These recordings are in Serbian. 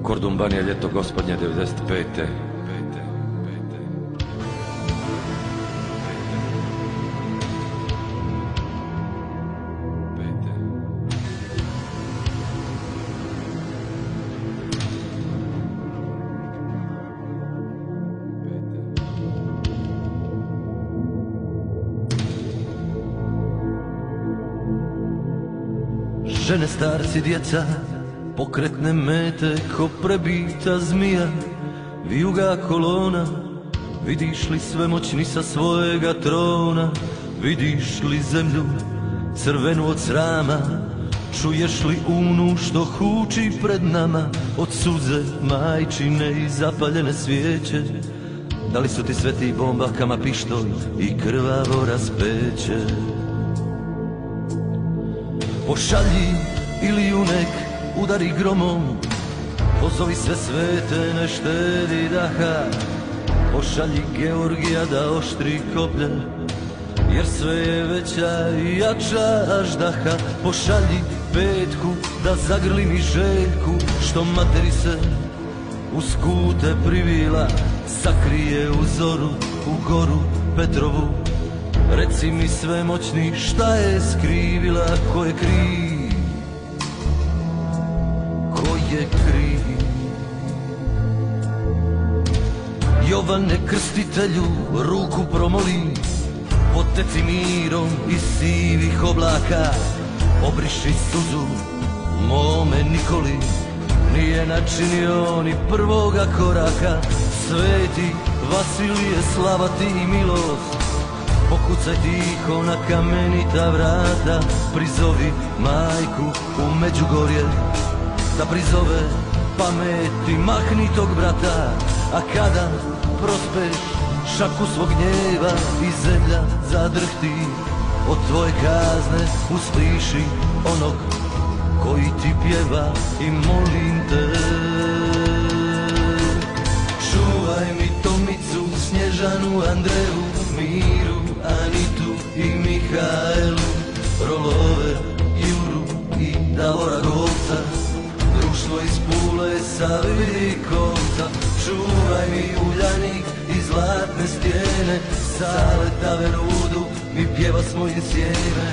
Kordun Banija, ljeto gospodnje 95. Žene, starci, djeca, pokretne mete ko prebita zmija, vijuga kolona. Vidiš li svemoćni sa svojega trona? Vidiš li zemlju crvenu od srama? Čuješ li unu što huči pred nama? Od suze majčine i zapaljene svijeće, da li su ti sveti bombakama pištolj i krvavo raspeće? Pošalji ili ju nek udari gromom, pozovi sve svete, ne štedi daha. Pošalji Georgija da oštri koplje, jer sve je veća i jača ždaha. Pošalji Petku da zagrli mi Željku, što materi se uz kute privila, sakrije u zoru, u goru Petrovu. Reci mi svemoćni, šta je skrivila, ko je kriv? Ko je kriv? Jovane Krstitelju, ruku promoli, poteci mirom iz sivih oblaka. Obriši suzu mome Nikoli, nije načinio ni prvoga koraka. Sveti Vasilije, slava ti i milost, pokucaj tiho na kamenita vrata. Prizovi majku u Međugorje, da prizove pameti mahnitog brata. A kada prospeš šaku svog gnjeva i zemlja zadrhti od tvoje kazne, usliši onog koji ti pjeva i molim te. Čuvaj mi Tomicu, Snježanu, Andreju, Miru, Anitu i Mihaelu, Rolove, Juru i Davora Golca, društvo iz Pule sa Vidikovca. Čuvaj mi Uljanik i Zlatne stijene, Saleta Verudu mi pjeva s mojim sjeme.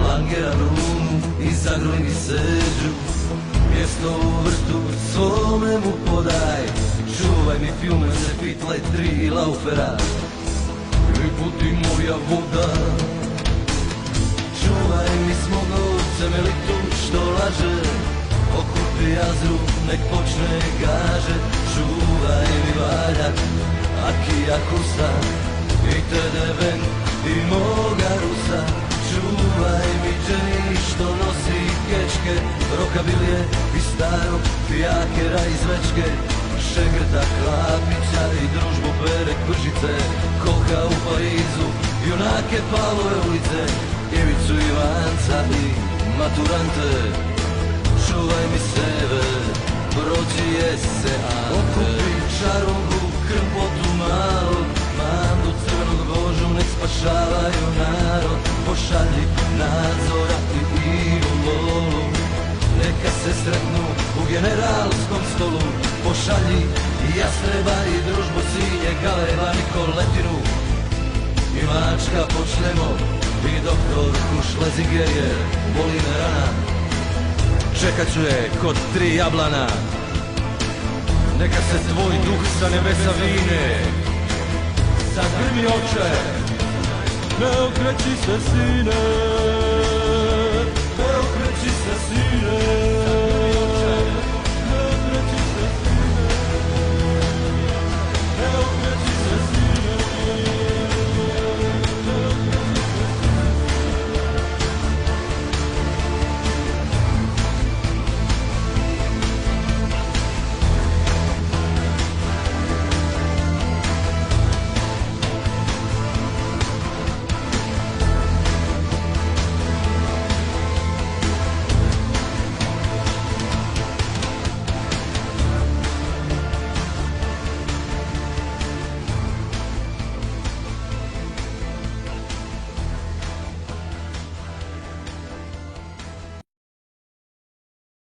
Langera Rumu i zagrli mi Seđu, mjesto u vrtu svome mu podaj. Čuvaj mi Filmer, se Pitle, Tri Laufera i budi moja voda. Čuvaj mi Smogovce, Melitu što laže, okupi Azru, nek počne gaže. Čuvaj mi Valjak, Akija Husa i Tedeven i moga Rusa. Čuvaj mi Jenny što nosi kečke, Rokabilje i starog fijakera iz Večke. Šegrta Klapića i družbu Pere Kržice, Koha u Parizu, junake Pavlove ulice, Ivicu Ivanca i maturante. Čuvaj mi sebe, prođi jese Ante. Okupi Čarongu, Krpotu malog, Mandu, Crvenog Božu, nek spašavaju narod. Pošalji Nadzora i Ivu Lolu, neka se sretnu u generalskom stolu. Pošalji Jastreba i družbu Sinje, Galeba, Nikoletinu i Mačka počnemo i doktorku Šlezinger je boli me rana. Čekat ću je kod Tri jablana, neka se tvoj duh sa nebesa vine. Zagrmi oče, ne okreći se sine, ne okreći se sine.